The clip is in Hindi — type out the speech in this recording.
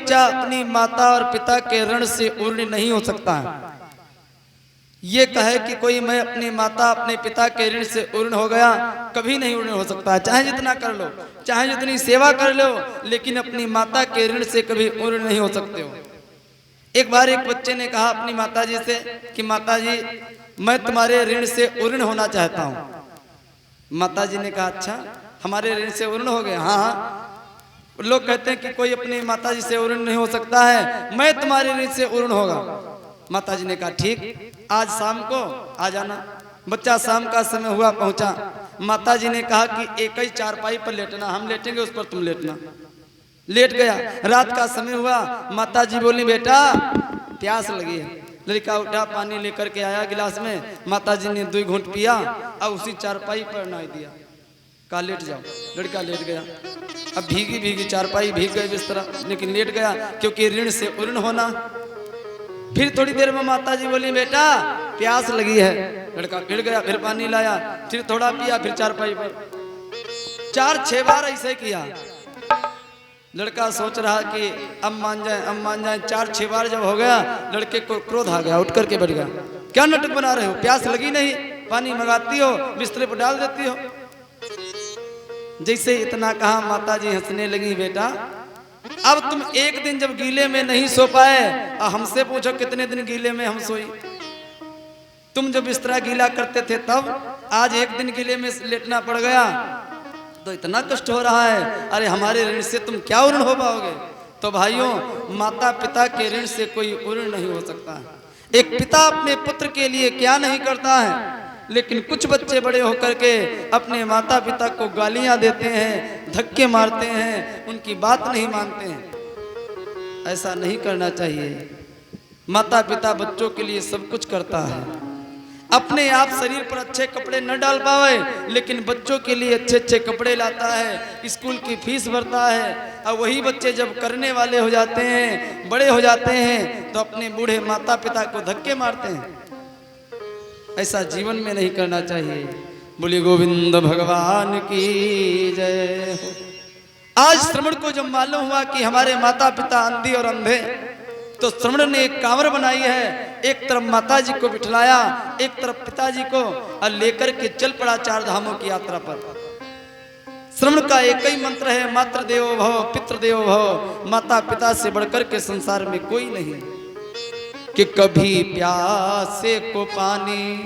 बच्चा अपनी माता और पिता के ऋण से उर्ण नहीं हो सकता है। ये कहे कि कोई मैं अपनी माता अपने पिता के ऋण से उर्ण हो गया, कभी नहीं उर्ण हो सकता। चाहे जितना कर लो, चाहे जितनी सेवा कर लो, लेकिन अपनी माता के ऋण से कभी उर्ण नहीं हो सकते हो। एक बार एक बच्चे ने कहा अपनी माता जी से कि माता जी मैं तुम्हारे ऋण से उर्ण होना चाहता हूँ। माता जी ने कहा अच्छा हमारे ऋण से उर्ण हो गए? हाँ हाँ। लोग कहते हैं कि कोई अपनी माता जी से उर्ण नहीं हो सकता है, मैं तुम्हारे ऋण से उर्ण होगा। माता जी ने कहा ठीक, आज शाम को आ जाना। बच्चा शाम का समय हुआ पहुंचा। माता जी ने कहा कि एक ही चारपाई पर लेटना, हम लेटेंगे उस पर तुम लेटना। लेट गया। रात का समय हुआ। माता जी बोली बेटा प्यास लगी है। लड़का उठा, पानी लेकर के आया गिलास में। माता जी ने 2 घूंट पिया और उसी चारपाई पर नहा दिया। कहा लेट जाओ। लड़का लेट गया। अब भीगी भीगी चारपाई, भीग गई बिस्तरा, लेकिन लेट गया क्योंकि ऋण से उर्ण होना। फिर थोड़ी देर में माता जी बोली बेटा प्यास लगी है। लड़का फिर गया, फिर पानी लाया, फिर थोड़ा पिया, फिर चारपाई पर 4-6 बार ऐसे किया। लड़का सोच रहा कि अब मान जाए, अब मान जाए। 4-6 बार जब हो गया, लड़के को क्रोध आ गया, उठ करके बैठ गया। क्या नाटक बना रहे हो? प्यास लगी नहीं, पानी मंगाती हो, बिस्तरे पर डाल देती हो। जैसे इतना कहा माता जी हंसने लगी बेटा अब तुम एक दिन जब गीले में नहीं सो पाए, हमसे पूछो कितने दिन गीले में हम सोई। तुम जब बिस्तरा गीला करते थे तब, आज एक दिन गीले में लेटना पड़ गया तो इतना कष्ट हो रहा है। अरे हमारे ऋण से तुम क्या उर्ण हो पाओगे? तो भाइयों माता पिता के ऋण से कोई उर्ण नहीं हो सकता है। एक पिता अपने पुत्र के लिए क्या नहीं करता है, लेकिन कुछ बच्चे बड़े होकर के अपने माता पिता को गालियां देते हैं, धक्के मारते हैं, उनकी बात नहीं मानते हैं। ऐसा नहीं करना चाहिए। माता पिता बच्चों के लिए सब कुछ करता है। अपने आप शरीर पर अच्छे कपड़े न डाल पावे, लेकिन बच्चों के लिए अच्छे अच्छे कपड़े लाता है, स्कूल की फीस भरता है। और वही बच्चे जब करने वाले हो जाते हैं, बड़े हो जाते हैं, तो अपने बूढ़े माता पिता को धक्के मारते हैं। ऐसा जीवन में नहीं करना चाहिए। बोले गोविंद भगवान की जय हो। आज श्रवण को जब मालूम हुआ कि हमारे माता पिता अंधी और अंधे, तो श्रवण ने एक कांवर बनाई है। एक तरफ माता जी को बिठलाया, एक तरफ पिताजी को, और लेकर के चल पड़ा 4 धामों की यात्रा पर। श्रवण का एक ही मंत्र है, मातृ देवो भव पितृ देवो भव। माता पिता से बढ़कर के संसार में कोई नहीं। कि कभी प्यासे को पानी